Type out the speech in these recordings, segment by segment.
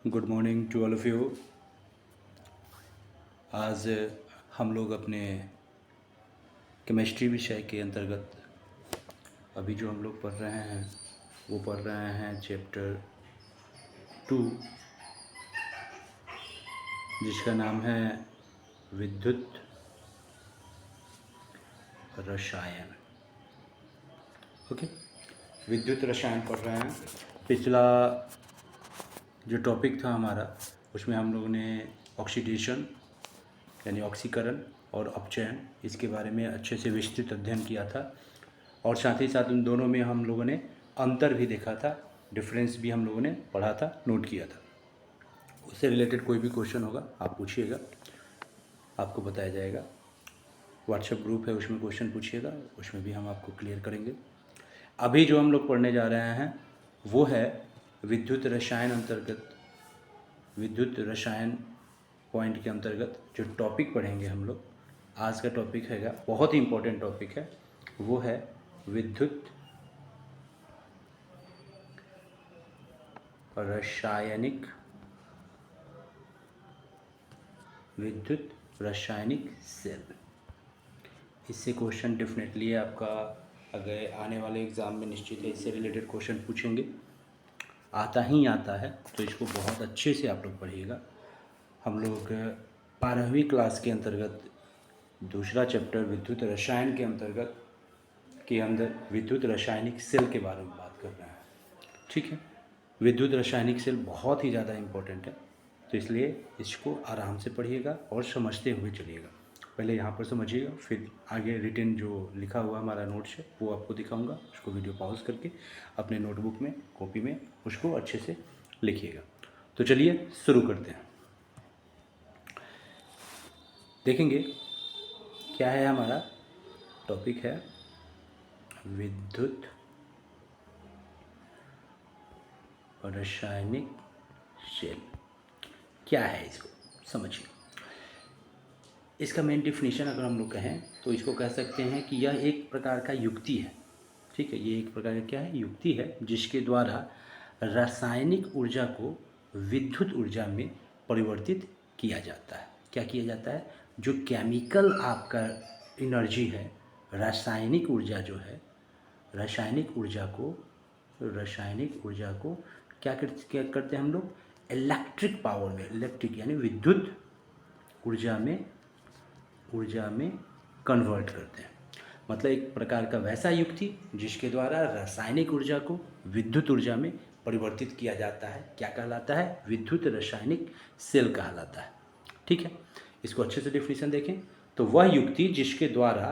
Good morning to all of you. आज हम लोग अपने केमिस्ट्री विषय के अंतर्गत अभी जो हम लोग पढ़ रहे हैं वो पढ़ रहे हैं चैप्टर 2, जिसका नाम है विद्युत रसायन। ओके, विद्युत रसायन पढ़ रहे हैं। पिछला जो टॉपिक था हमारा उसमें हम लोगों ने ऑक्सीडेशन यानी ऑक्सीकरण और अपचयन इसके बारे में अच्छे से विस्तृत अध्ययन किया था, और साथ ही साथ उन दोनों में हम लोगों ने अंतर भी देखा था, डिफरेंस भी हम लोगों ने पढ़ा था, नोट किया था। उससे रिलेटेड कोई भी क्वेश्चन होगा आप पूछिएगा, आपको बताया जाएगा। व्हाट्सएप ग्रुप है, उसमें क्वेश्चन पूछिएगा, उसमें भी हम आपको क्लियर करेंगे। अभी जो हम लोग पढ़ने जा रहे हैं वो है विद्युत रसायन अंतर्गत, विद्युत रसायन पॉइंट के अंतर्गत जो टॉपिक पढ़ेंगे हम लोग। आज का टॉपिक है, बहुत ही इम्पोर्टेंट टॉपिक है, वो है विद्युत रासायनिक, विद्युत रासायनिक सेल। इससे क्वेश्चन डेफिनेटली है आपका, अगर आने वाले एग्ज़ाम में निश्चित है इससे रिलेटेड क्वेश्चन पूछेंगे, आता ही आता है, तो इसको बहुत अच्छे से आप लोग पढ़िएगा। हम लोग 12वीं क्लास के अंतर्गत दूसरा चैप्टर विद्युत रसायन के अंतर्गत के अंदर विद्युत रासायनिक सेल के बारे में बात कर रहे हैं। ठीक है, विद्युत रासायनिक सेल बहुत ही ज़्यादा इम्पोर्टेंट है, तो इसलिए इसको आराम से पढ़िएगा और समझते हुए चलिएगा। पहले यहाँ पर समझिएगा, फिर आगे रिटन जो लिखा हुआ हमारा नोट्स है वो आपको दिखाऊंगा, उसको वीडियो पॉज करके अपने नोटबुक में, कॉपी में उसको अच्छे से लिखिएगा। तो चलिए शुरू करते हैं। देखेंगे क्या है हमारा टॉपिक है विद्युत रासायनिक सेल। क्या है इसको समझिए। इसका मेन डिफिनीशन अगर हम लोग कहें तो इसको कह सकते हैं कि यह एक प्रकार का युक्ति है। ठीक है, ये एक प्रकार का क्या है, युक्ति है, जिसके द्वारा रासायनिक ऊर्जा को विद्युत ऊर्जा में परिवर्तित किया जाता है। क्या किया जाता है, जो केमिकल आपका एनर्जी है, रासायनिक ऊर्जा जो है, रासायनिक ऊर्जा को क्या करते हैं हम लोग, इलेक्ट्रिक पावर में, इलेक्ट्रिक यानी विद्युत ऊर्जा में कन्वर्ट करते हैं। मतलब एक प्रकार का वैसा युक्ति जिसके द्वारा रासायनिक ऊर्जा को विद्युत ऊर्जा में परिवर्तित किया जाता है, क्या कहलाता है, विद्युत रासायनिक सेल कहलाता है। ठीक है, इसको अच्छे से डिफिनीशन देखें तो वह युक्ति जिसके द्वारा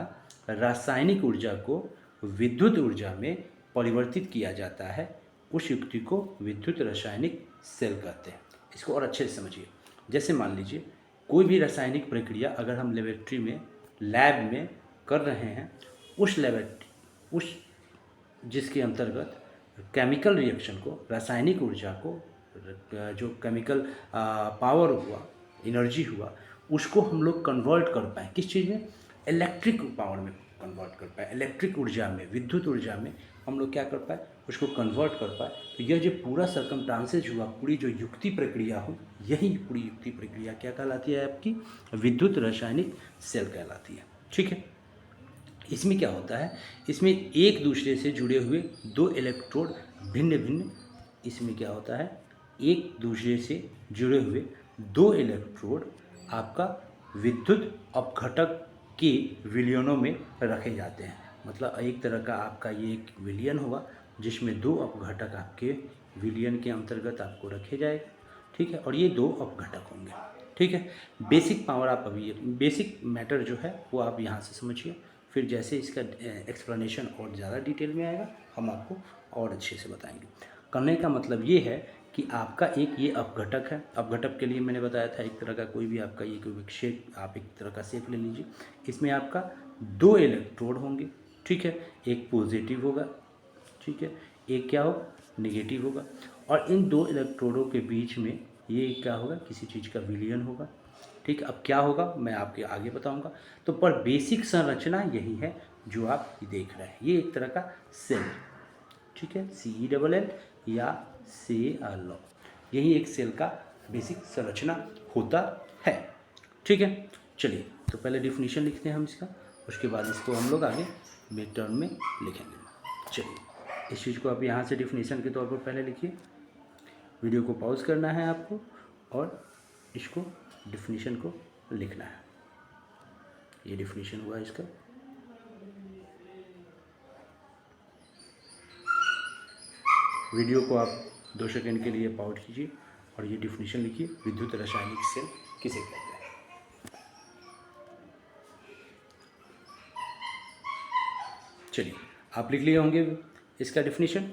रासायनिक ऊर्जा को विद्युत ऊर्जा में परिवर्तित किया जाता है, उस युक्ति को विद्युत रासायनिक सेल कहते हैं। इसको और अच्छे से समझिए। जैसे मान लीजिए कोई भी रासायनिक प्रक्रिया अगर हम लेबोरेटरी में, लैब में कर रहे हैं, उस जिसके अंतर्गत केमिकल रिएक्शन को, रासायनिक ऊर्जा को, जो केमिकल पावर हुआ, एनर्जी हुआ, उसको हम लोग कन्वर्ट कर पाएँ किस चीज़ में, इलेक्ट्रिक पावर में कन्वर्ट कर पाए, इलेक्ट्रिक ऊर्जा में, विद्युत ऊर्जा में हम लोग क्या कर पाए, उसको कन्वर्ट कर पाए। तो यह जो पूरा सर्कमस्टांसेस हुआ, पूरी जो युक्ति प्रक्रिया हो, यही पूरी युक्ति प्रक्रिया क्या कहलाती है, आपकी विद्युत रासायनिक सेल कहलाती है। ठीक है, इसमें क्या होता है, इसमें एक दूसरे से जुड़े हुए दो इलेक्ट्रोड भिन्न भिन्न, इसमें क्या होता है, एक दूसरे से जुड़े हुए दो इलेक्ट्रोड आपका विद्युत अपघटक के विलयनों में रखे जाते हैं। मतलब एक तरह का आपका ये एक विलयन हुआ जिसमें दो अपघटक आपके विलयन के अंतर्गत आपको रखे जाएगा। ठीक है, और ये दो अपघटक होंगे। ठीक है, बेसिक पावर आप अभी, बेसिक मैटर जो है वो आप यहाँ से समझिए, फिर जैसे इसका एक्सप्लेनेशन और ज़्यादा डिटेल में आएगा हम आपको और अच्छे से बताएंगे। करने का मतलब ये है कि आपका एक ये अपघटक है। अपघटक के लिए मैंने बताया था एक तरह का कोई भी आपका ये कोई शेप, आप एक तरह का शेप ले लीजिए, इसमें आपका दो इलेक्ट्रोड होंगे। ठीक है, एक पॉजिटिव होगा, ठीक है, एक क्या होगा, नेगेटिव होगा, और इन दो इलेक्ट्रोडों के बीच में ये क्या होगा, किसी चीज़ का विलयन होगा। ठीक, अब क्या होगा मैं आपके आगे बताऊंगा। तो पर बेसिक संरचना यही है जो आप देख रहे हैं, ये एक तरह का सेल। ठीक है, CELL या CELL, यही एक सेल का बेसिक संरचना होता है। ठीक है, चलिए तो पहले डिफिनीशन लिखते हैं हम इसका, उसके बाद इसको हम लोग आगे मिड टर्म में लिखेंगे। चलिए इस चीज़ को आप यहाँ से डिफिनीशन के तौर पर पहले लिखिए, वीडियो को पॉज करना है आपको और इसको डिफिनीशन को लिखना है। ये डिफिनीशन हुआ इसका। वीडियो को आप 2 सेकंड के लिए पॉज कीजिए और ये डिफिनीशन लिखिए, विद्युत रासायनिक सेल किसे कहते हैं। चलिए आप लिख लिए होंगे इसका डिफिनीशन।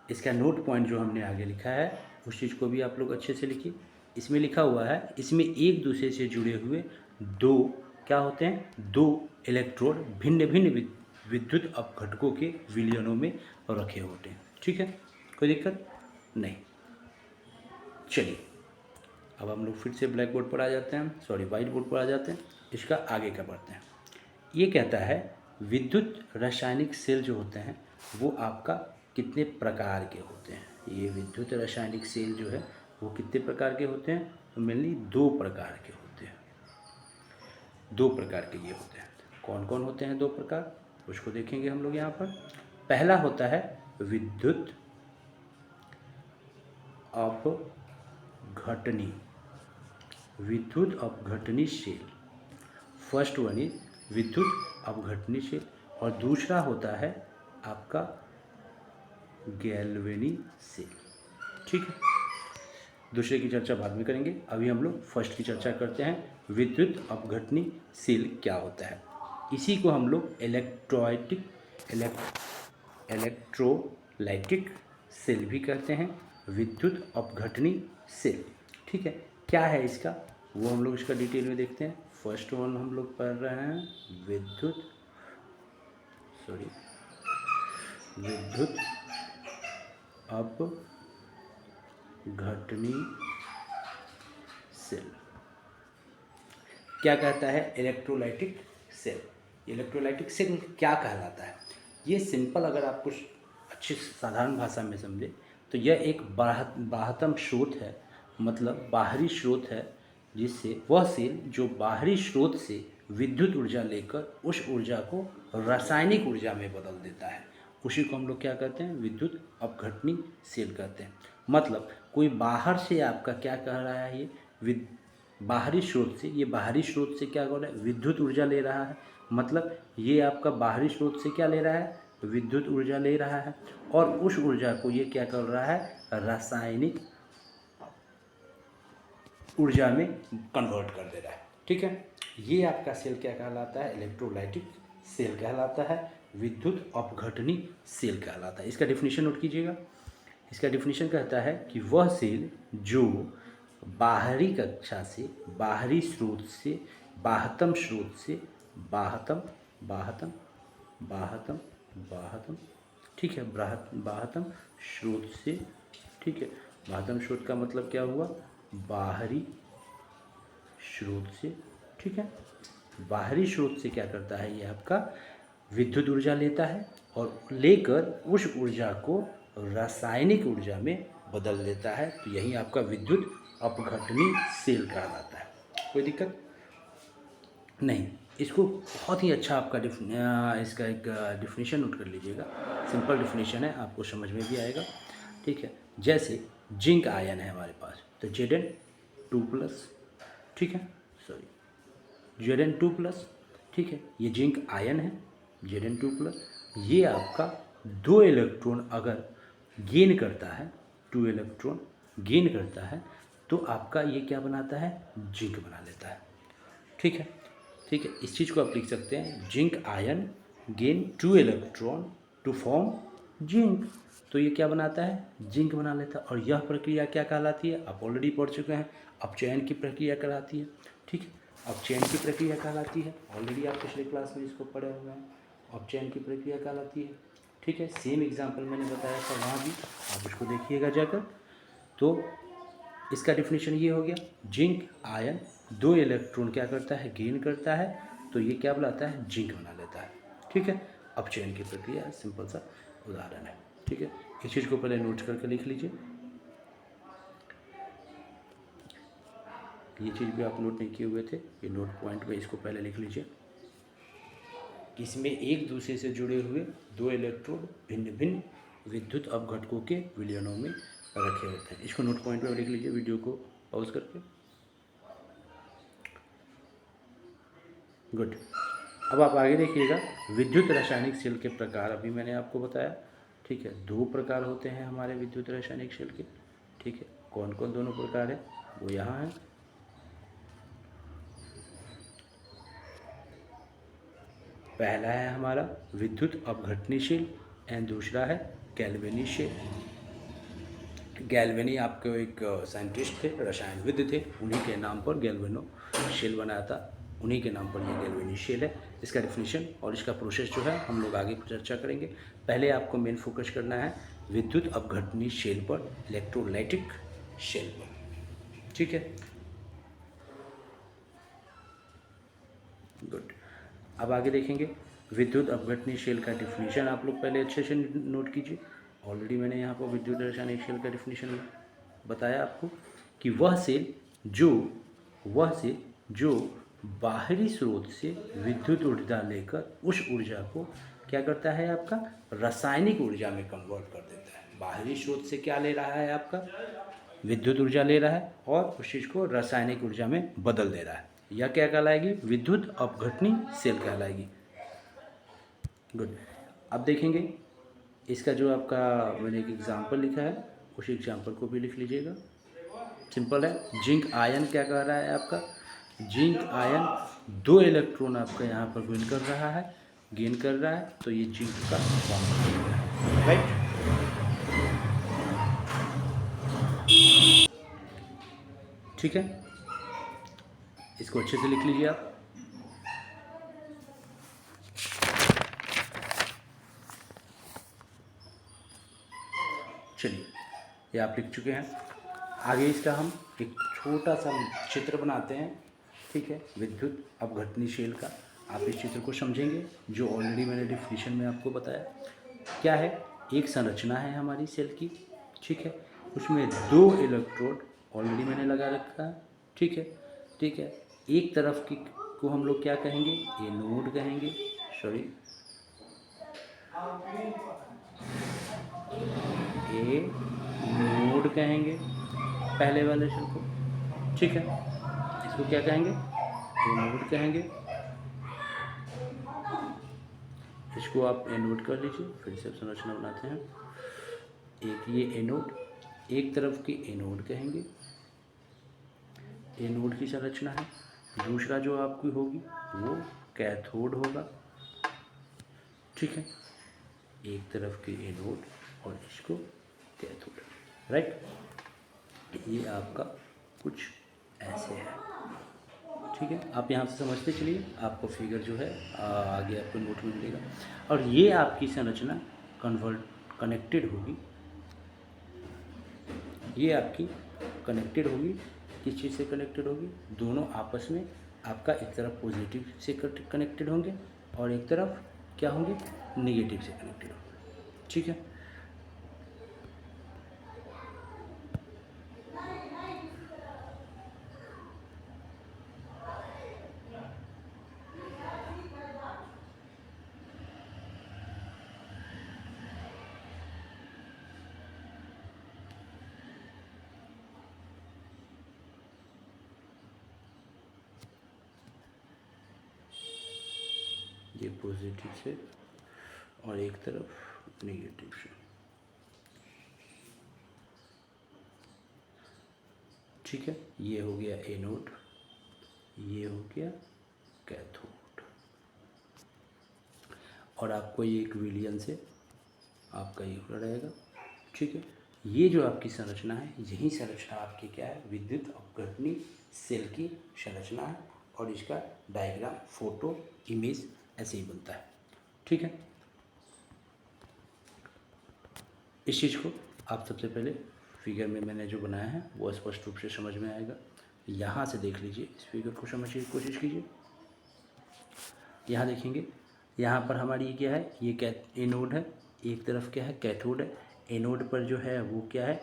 इसका नोट पॉइंट जो हमने आगे लिखा है उस चीज़ को भी आप लोग अच्छे से लिखिए। इसमें लिखा हुआ है, इसमें एक दूसरे से जुड़े हुए दो क्या होते हैं, दो इलेक्ट्रोड भिन्न भिन्न विद्युत अपघटकों के विलयनों में रखे होते हैं। ठीक है, कोई दिक्कत नहीं। चलिए अब हम लोग फिर से ब्लैक बोर्ड पर आ जाते हैं, सॉरी वाइट बोर्ड पर आ जाते हैं। इसका आगे क्या पढ़ते हैं। ये कहता है विद्युत रासायनिक सेल जो होते हैं वो आपका कितने प्रकार के होते हैं। ये विद्युत रासायनिक सेल जो है वो कितने प्रकार के होते हैं, तो मेनली 2 प्रकार के होते हैं। 2 प्रकार के ये होते हैं। कौन कौन होते हैं 2 प्रकार, उसको देखेंगे हम लोग यहाँ पर। पहला होता है विद्युत अपघटनी, विद्युत अपघटनी सेल। फर्स्ट वन इज विद्युत अपघटनी सेल और दूसरा होता है आपका गैल्वेनी सेल। ठीक है, दूसरे की चर्चा बाद में करेंगे, अभी हम लोग फर्स्ट की चर्चा करते हैं। विद्युत अपघटनी सेल क्या होता है, इसी को हम लोग इलेक्ट्रोलाइटिक सेल भी कहते हैं, विद्युत अपघटनी सेल। ठीक है, क्या है इसका वो हम लोग इसका डिटेल में देखते हैं। फर्स्ट वन हम लोग पढ़ रहे हैं विद्युत अपघटनी सेल। क्या कहता है इलेक्ट्रोलाइटिक सेल। इलेक्ट्रोलाइटिक सेल क्या कहलाता है, ये सिंपल अगर आप कुछ अच्छी साधारण भाषा में समझे तो यह एक बाह्यतम स्रोत है, मतलब बाहरी स्रोत है, जिससे वह सेल जो बाहरी स्रोत से विद्युत ऊर्जा लेकर उस ऊर्जा को रासायनिक ऊर्जा में बदल देता है, उसी को हम लोग क्या कहते हैं, विद्युत अपघटनी सेल कहते हैं। मतलब कोई बाहर से आपका क्या कह रहा है, ये बाहरी स्रोत से, ये बाहरी स्रोत से क्या कर रहा है, विद्युत ऊर्जा ले रहा है। मतलब ये आपका बाहरी स्रोत से क्या ले रहा है, विद्युत ऊर्जा ले रहा है और उस ऊर्जा को ये क्या कर रहा है, रासायनिक ऊर्जा में कन्वर्ट कर दे रहा है। ठीक है, ये आपका सेल क्या कहलाता है, इलेक्ट्रोलाइटिक सेल कहलाता है, विद्युत अपघटनी सेल कहलाता है। इसका डिफिनीशन नोट कीजिएगा। इसका डिफिनीशन कहता है कि वह सेल जो बाहरी कक्षा से, बाहरी स्रोत से, बाह्यतम स्रोत से, बाह्यतम ठीक है, बाह्यतम स्रोत से, ठीक है, बाह्यतम स्रोत का मतलब क्या हुआ, बाहरी स्रोत से। ठीक है, बाहरी स्रोत से क्या करता है, ये आपका विद्युत ऊर्जा लेता है और लेकर उस ऊर्जा को रासायनिक ऊर्जा में बदल देता है। तो यही आपका विद्युत अपघटनी सेल कहलाता है। कोई दिक्कत नहीं। इसको बहुत ही अच्छा आपका इसका एक डिफिनीशन नोट कर लीजिएगा। सिंपल डिफिनीशन है, आपको समझ में भी आएगा। ठीक है, जैसे जिंक आयन है हमारे पास, तो Zn2+, ठीक है, सॉरी Zn2+, ठीक है, ये जिंक आयन है Zn2+। ये आपका 2 इलेक्ट्रॉन अगर गेन करता है, 2 इलेक्ट्रॉन गेन करता है तो आपका ये क्या बनाता है, जिंक बना लेता है। ठीक है, ठीक है, इस चीज़ को आप लिख सकते हैं, zinc ion gain 2 electron to form zinc. तो ये क्या बनाता है, जिंक बना लेता है। और यह प्रक्रिया क्या कहलाती है, आप ऑलरेडी पढ़ चुके हैं, अपचयन की प्रक्रिया कहलाती है। ठीक है, अपचयन की प्रक्रिया कहलाती है, ऑलरेडी आप पिछले क्लास में इसको पढ़े हुए हैं, अपचयन की प्रक्रिया कहलाती है। ठीक है, सेम एग्जाम्पल मैंने बताया था वहाँ भी, आप उसको देखिएगा जाकर। तो इसका डिफिनीशन ये हो गया, जिंक आयन 2 इलेक्ट्रॉन क्या करता है, गेन करता है, तो ये क्या बनाता है, जिंक बना लेता है। ठीक है, अपचयन की प्रक्रिया सिंपल सा उदाहरण है। ठीक है, इस चीज़ को पहले नोट करके लिख लीजिए। ये चीज़ भी आप नोट नहीं किए हुए थे, ये नोट पॉइंट में इसको पहले लिख लीजिए। इसमें एक दूसरे से जुड़े हुए दो इलेक्ट्रोड भिन्न भिन्न विद्युत अपघटकों के विलयनों में रखे होते हैं। इसको नोट पॉइंट में लिख लीजिए, वीडियो को पॉज करके। गुड। अब आप आगे देखिएगा, विद्युत रासायनिक सेल के प्रकार अभी मैंने आपको बताया, ठीक है। दो प्रकार होते हैं हमारे विद्युत रासायनिक सेल के, ठीक है। कौन कौन दोनों प्रकार है वो यहाँ है। पहला है हमारा विद्युत अपघटनशील एंड दूसरा है गैल्वेनीशील। गैल्वेनी आपके एक साइंटिस्ट थे, रसायनविद थे, उन्हीं के नाम पर गैल्वेनोशील बनाया था, उन्हीं के नाम पर ये गैल्वेनीशील है। इसका डिफिनीशन और इसका प्रोसेस जो है हम लोग आगे चर्चा करेंगे। पहले आपको मेन फोकस करना है विद्युत अपघटनशील पर, इलेक्ट्रोलाइटिक शेल पर, ठीक है। गुड। अब आगे देखेंगे विद्युत अपघटनशील का डिफिनीशन आप लोग पहले अच्छे से नोट कीजिए। ऑलरेडी मैंने यहाँ पर विद्युत रासायनिक सेल का डिफिनीशन बताया आपको कि वह सेल जो बाहरी स्रोत से विद्युत ऊर्जा लेकर उस ऊर्जा को क्या करता है, आपका रासायनिक ऊर्जा में कन्वर्ट कर देता है। बाहरी स्रोत से क्या ले रहा है, आपका विद्युत ऊर्जा ले रहा है और उस चीज़ को रासायनिक ऊर्जा में बदल दे रहा है। यह क्या कहलाएगी, विद्युत अपघटनी सेल कहलाएगी। गुड। अब देखेंगे इसका जो आपका मैंने एक एग्जाम्पल लिखा है, उस एग्जाम्पल को भी लिख लीजिएगा। सिंपल है। जिंक आयन क्या कह रहा है, आपका जिंक आयन 2 इलेक्ट्रॉन आपका यहाँ पर गेन कर रहा है, तो ये जिंक का फॉर्म है, राइट। ठीक है, इसको अच्छे से लिख लीजिए आप। चलिए, ये आप लिख चुके हैं। आगे इसका हम एक छोटा सा चित्र बनाते हैं, ठीक है, विद्युत अपघटनशील का। आप इस चित्र को समझेंगे जो ऑलरेडी मैंने डिफिनीशन में आपको बताया। क्या है, एक संरचना है हमारी सेल की, ठीक है, उसमें 2 इलेक्ट्रोड ऑलरेडी मैंने लगा रखा है, ठीक है। एक तरफ की को हम लोग क्या कहेंगे, एनोड कहेंगे, एनोड कहेंगे पहले वाले सेल को, ठीक है। इसको क्या कहेंगे, एनोड कहेंगे। इसको आप एनोड कर लीजिए, फिर से संरचना बनाते हैं। एक ये एनोड, एक तरफ की एनोड कहेंगे, एनोड की संरचना है। दूसरा जो आपकी होगी वो कैथोड होगा, ठीक है। एक तरफ की एनोड और इसको कैथोड, राइट। ये आपका कुछ ऐसे है, ठीक है। आप यहाँ से समझते चलिए, आपको फिगर जो है आगे आपको नोट में मिलेगा। और ये आपकी संरचना कनेक्टेड होगी, ये आपकी कनेक्टेड होगी, किस चीज़ से कनेक्टेड होगी, दोनों आपस में आपका एक तरफ पॉजिटिव से कनेक्टेड होंगे और एक तरफ क्या होंगे, नेगेटिव से कनेक्टेड होंगे, ठीक है। ये पॉजिटिव से और एक तरफ नेगेटिव से, ठीक है। ये हो गया एनोड, ये हो गया कैथोड, और आपको ये एक विलयन से आपका ये हो रहेगा, ठीक है। ये जो आपकी संरचना है, यही संरचना आपकी क्या है, विद्युत अपघटनी सेल की संरचना है, और इसका डायग्राम, फोटो, इमेज ऐसे ही बनता है, ठीक है। इस चीज़ को आप सबसे पहले फिगर में मैंने जो बनाया है वो स्पष्ट रूप से समझ में आएगा। यहाँ से देख लीजिए, इस फिगर को समझने की कोशिश कीजिए। यहाँ देखेंगे, यहाँ पर हमारी क्या है, ये एनोड है, एक तरफ क्या है, कैथोड है। एनोड पर जो है वो क्या है,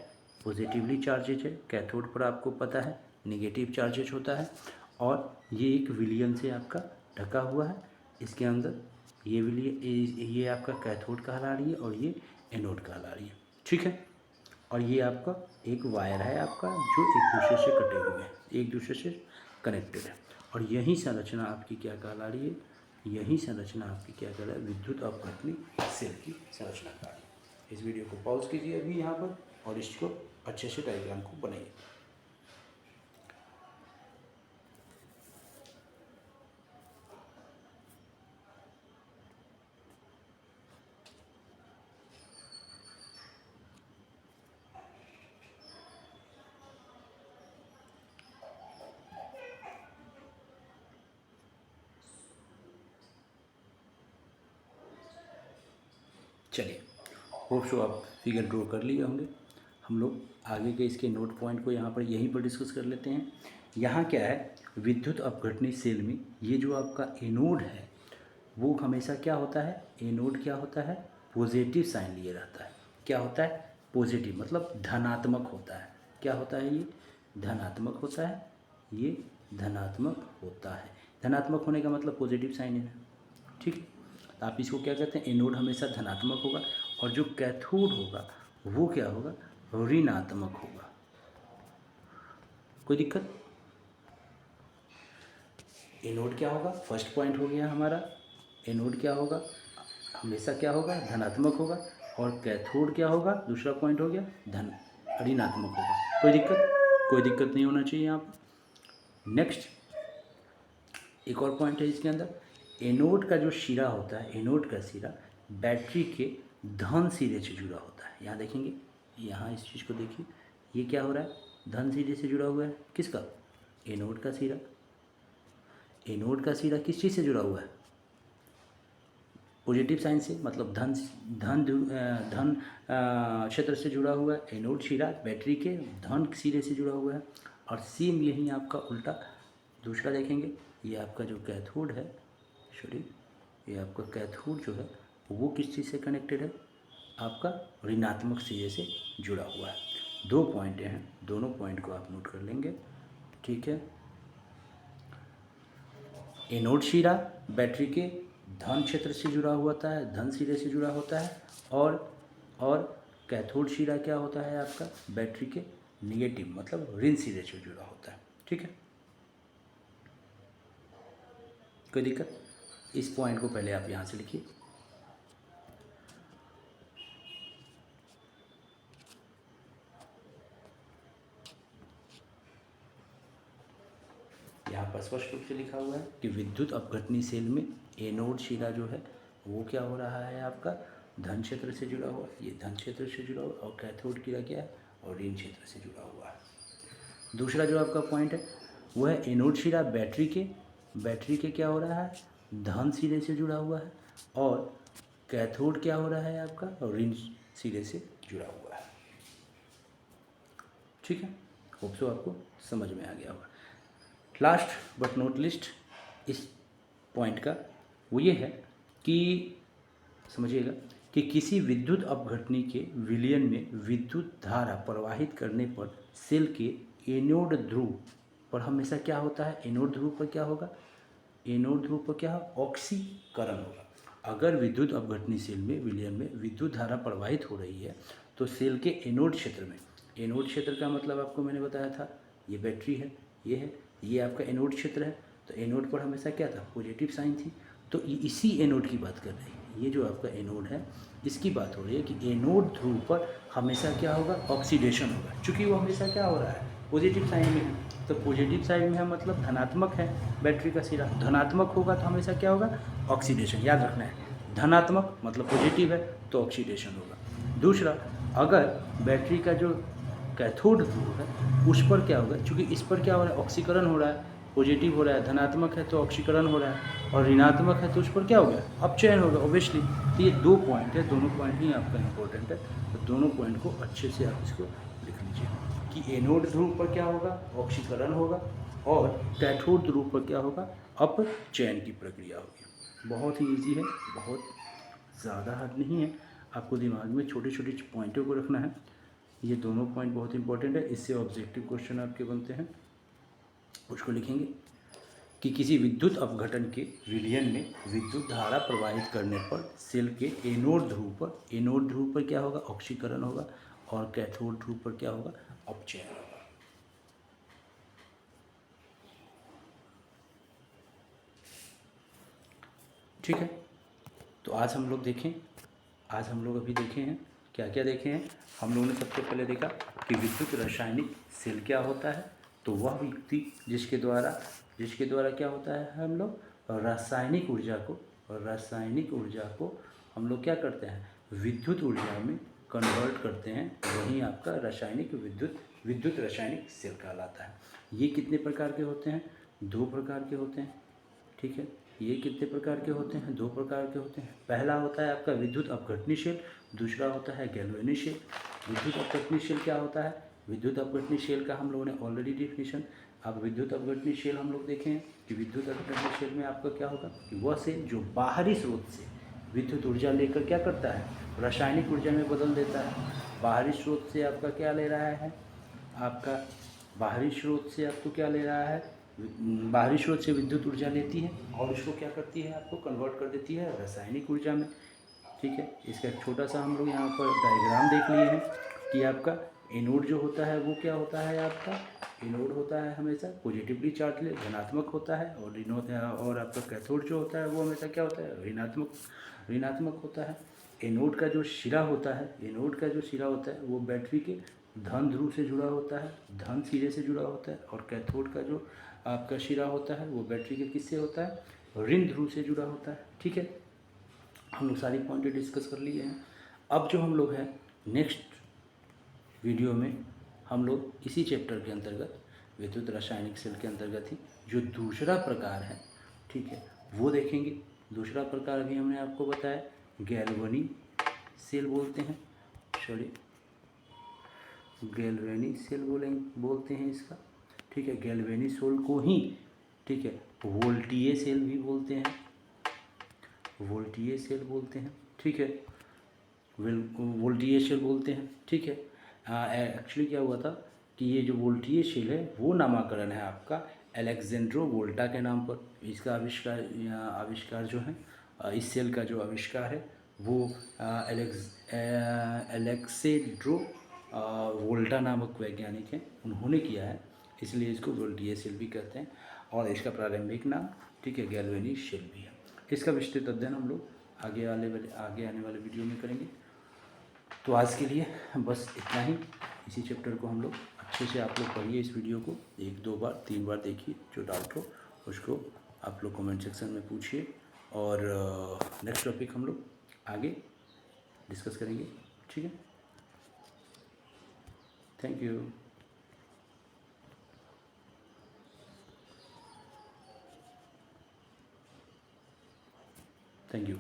पॉजिटिवली चार्जेज है। कैथोड पर आपको पता है नेगेटिव चार्जेज होता है, और ये एक विलियन से आपका ढका हुआ है। इसके अंदर ये विलियन, ये आपका कैथोड कहला रही है और ये एनोड कहला रही है, ठीक है। और ये आपका एक वायर है आपका जो एक दूसरे से कटे हुए हैं, एक दूसरे से कनेक्टेड है। और यही संरचना आपकी क्या कहला रही है, यही संरचना आपकी क्या कहला है, विद्युत अपघटनी सेल की संरचना कहला रही है। इस वीडियो को पॉज कीजिए अभी यहाँ पर और इसको अच्छे से डायग्राम को बनाइए। चलिए, होप सो आप फिगर ड्रॉ कर लिए होंगे। हम लोग आगे के इसके नोट पॉइंट को यहाँ पर यहीं पर डिस्कस कर लेते हैं। यहाँ क्या है, विद्युत अपघटनी सेल में ये जो आपका एनोड है वो हमेशा क्या होता है, एनोड क्या होता है, पॉजिटिव साइन लिए रहता है। क्या होता है, पॉजिटिव मतलब धनात्मक होता है। क्या होता है, ये धनात्मक होता है, ये धनात्मक होता है। धनात्मक होने का मतलब पॉजिटिव साइन है, ठीक है। तो आप इसको क्या कहते हैं, एनोड हमेशा धनात्मक होगा और जो कैथोड होगा वो क्या होगा, ऋणात्मक होगा। कोई दिक्कत, एनोड क्या होगा, फर्स्ट पॉइंट हो गया हमारा, एनोड क्या होगा, हमेशा क्या होगा, धनात्मक होगा, और कैथोड क्या होगा, दूसरा पॉइंट हो गया ऋणात्मक होगा। कोई दिक्कत, कोई दिक्कत नहीं होना चाहिए यहाँ पर। नेक्स्ट एक और पॉइंट है इसके अंदर, एनोड का जो सिरा होता है, एनोड का सिरा बैटरी के धन सिरे से जुड़ा होता है। यहाँ देखेंगे, यहाँ इस चीज़ को देखिए, ये क्या हो रहा है, धन सिरे से जुड़ा हुआ है। किसका, एनोड का सिरा। एनोड का सिरा किस चीज़ से जुड़ा हुआ है, पॉजिटिव साइन से, मतलब धन धन धन क्षेत्र से जुड़ा हुआ है। एनोड सिरा बैटरी के धन सिरे से जुड़ा हुआ है। और सेम यही आपका उल्टा दूसरा देखेंगे, ये आपका जो कैथोड है, सॉरी, ये आपका कैथोड जो है वो किस चीज़ से कनेक्टेड है, आपका ऋणात्मक सिरे से जुड़ा हुआ है। दो पॉइंट हैं, दोनों पॉइंट को आप नोट कर लेंगे, ठीक है। एनोड सिरा बैटरी के धन क्षेत्र से जुड़ा होता है, धन सिरे से जुड़ा होता है, और कैथोड सिरा क्या होता है आपका, बैटरी के निगेटिव मतलब ऋण सिरे से जुड़ा होता है, ठीक है। कोई दिक्कत, इस पॉइंट को पहले आप यहाँ से लिखिए। यहाँ पर स्पष्ट रूप से लिखा हुआ है कि विद्युत अपघटनी सेल में एनोड सिरा जो है वो क्या हो रहा है, आपका धन क्षेत्र से जुड़ा हुआ है, ये धन क्षेत्र से जुड़ा हुआ, और कैथोड सिरा क्या है, और ऋण क्षेत्र से जुड़ा हुआ है। दूसरा जो आपका पॉइंट है वो है एनोड सिरा बैटरी के क्या हो रहा है, धन सिरे से जुड़ा हुआ है, और कैथोड क्या हो रहा है आपका, और ऋण सिरे से जुड़ा हुआ है, ठीक है। होप सो आपको समझ में आ गया होगा। लास्ट बट नॉट लिस्ट इस पॉइंट का वो ये है कि समझिएगा कि किसी विद्युत अपघटनी के विलयन में विद्युत धारा प्रवाहित करने पर सेल के एनोड ध्रुव पर हमेशा क्या होता है, एनोड ध्रुव पर क्या होगा, एनोड ध्रुव पर क्या होगा, ऑक्सीकरण होगा। अगर विद्युत अपघटनी सेल में विलयन में विद्युत धारा प्रवाहित हो रही है तो सेल के एनोड क्षेत्र में, एनोड क्षेत्र का मतलब आपको मैंने बताया था, ये बैटरी है, ये है, ये आपका एनोड क्षेत्र है। तो एनोड पर हमेशा क्या था, पॉजिटिव साइन थी। तो इसी एनोड की बात कर रही है, ये जो आपका एनोड है इसकी बात हो रही है कि एनोड ध्रुव पर हमेशा क्या होगा, ऑक्सीडेशन होगा। चूँकि वो हमेशा क्या हो रहा है, पॉजिटिव साइन में है। तो पॉजिटिव साइन में है मतलब धनात्मक है, बैटरी का सिरा धनात्मक होगा तो हमेशा क्या होगा, ऑक्सीडेशन। याद रखना है, धनात्मक मतलब पॉजिटिव है तो ऑक्सीडेशन होगा। दूसरा, अगर बैटरी का जो कैथोड ध्रुव है उस पर क्या होगा, क्योंकि इस पर क्या हो रहा है, ऑक्सीकरण हो रहा है, पॉजिटिव हो रहा है, धनात्मक है तो ऑक्सीकरण हो रहा है, और ऋणात्मक है तो उस पर क्या हो गया, अपचयन होगा ऑब्वियसली। तो ये दो पॉइंट है, दोनों पॉइंट ही आपका इंपॉर्टेंट है। तो दोनों पॉइंट को अच्छे से आप इसको लिख लीजिए कि एनोड ध्रुव पर क्या होगा, ऑक्सीकरण होगा, और कैथोड ध्रुव पर क्या होगा, अपचयन की प्रक्रिया होगी। बहुत ही ईजी है, बहुत ज़्यादा हार्ड नहीं है। आपको दिमाग में छोटे छोटे पॉइंटों को रखना है। ये दोनों पॉइंट बहुत इंपॉर्टेंट है, इससे ऑब्जेक्टिव क्वेश्चन आपके बनते हैं। उसको लिखेंगे कि किसी विद्युत अपघटन के विलयन में विद्युत धारा प्रवाहित करने पर सेल के एनोड ध्रुव पर क्या होगा, ऑक्सीकरण होगा, और कैथोड ध्रुव पर क्या होगा, अपचयन होगा। ठीक है, तो आज हम लोग अभी देखे हैं, क्या क्या देखे हैं। हम लोगों ने सबसे पहले देखा कि विद्युत रासायनिक सेल क्या होता है। तो वह व्यक्ति जिसके द्वारा क्या होता है, हम लोग रासायनिक ऊर्जा को हम लोग क्या करते हैं, विद्युत ऊर्जा में कन्वर्ट करते हैं, वही आपका विद्युत रासायनिक सेल कहलाता है। ये कितने प्रकार के होते हैं, 2 प्रकार के होते हैं। ठीक है, ये कितने प्रकार के होते हैं, 2 प्रकार के होते हैं। पहला होता है आपका विद्युत अपघटनी शेल, दूसरा होता है गैल्वेनी शेल। विद्युत अपघटनी शेल क्या होता है, विद्युत अपघटनी शेल का हम लोगों ने ऑलरेडी डेफिनेशन। अब विद्युत अपघटनी शेल हम लोग देखें कि विद्युत अपघटनी शेल में आपका क्या होगा कि वह सेल जो बाहरी स्रोत से विद्युत ऊर्जा लेकर क्या करता है, रासायनिक ऊर्जा में बदल देता है। बाहरी स्रोत से आपका क्या ले रहा है, आपका बाहरी स्रोत से आपको क्या ले रहा है, बाहरी स्रोत से विद्युत ऊर्जा लेती है और उसको क्या करती है, आपको कन्वर्ट कर देती है रासायनिक ऊर्जा में। ठीक है, इसका एक छोटा सा हम लोग यहाँ पर डायग्राम देख लिए हैं कि आपका एनोड जो होता है वो क्या होता है, आपका एनोड होता है हमेशा पॉजिटिवली चार्ज धनात्मक होता है, और आपका कैथोड जो होता है वो हमेशा क्या होता है, ऋणात्मक होता है। एनोड का जो सिरा होता है वो बैटरी के धन ध्रुव से जुड़ा होता है, धन सिरे से जुड़ा होता है, और कैथोड का जो आपका सिरा होता है वो बैटरी के किससे होता है, ऋण ध्रुव से जुड़ा होता है। ठीक है, हम लोग सारी पॉइंटें डिस्कस कर लिए हैं। अब जो हम लोग हैं नेक्स्ट वीडियो में हम लोग इसी चैप्टर के अंतर्गत विद्युत रासायनिक सेल के अंतर्गत ही जो दूसरा प्रकार है, ठीक है, वो देखेंगे। दूसरा प्रकार अभी हमने आपको बताया गैल्वेनी सेल बोलते हैं, गैल्वेनी सेल बोलते हैं इसका। ठीक है, गैल्वेनी सेल को ही, ठीक है, वोल्टीय सेल भी बोलते हैं, ठीक है, वोल्टीय सेल बोलते हैं। ठीक है, एक्चुअली क्या हुआ था कि ये जो वोल्टीय सेल है वो नामकरण है आपका अलेक्जेंड्रो वोल्टा के नाम पर। इसका आविष्कार जो है, इस सेल का जो आविष्कार है वो अलेक्सेंड्रो वोल्टा नामक वैज्ञानिक हैं, उन्होंने किया है, इसलिए इसको वोल्टीय सेल भी कहते हैं। और इसका प्रारंभिक नाम, ठीक है, गैल्वेनी सेल भी है। इसका विस्तृत अध्ययन हम लोग आगे आने वाले वीडियो में करेंगे। तो आज के लिए बस इतना ही। इसी चैप्टर को हम लोग अच्छे से आप लोग पढ़िए, इस वीडियो को 1-2 बार 3 बार देखिए, जो डाउट हो उसको आप लोग कमेंट सेक्शन में पूछिए, और नेक्स्ट टॉपिक हम लोग आगे डिस्कस करेंगे। ठीक है, थैंक यू। Thank you.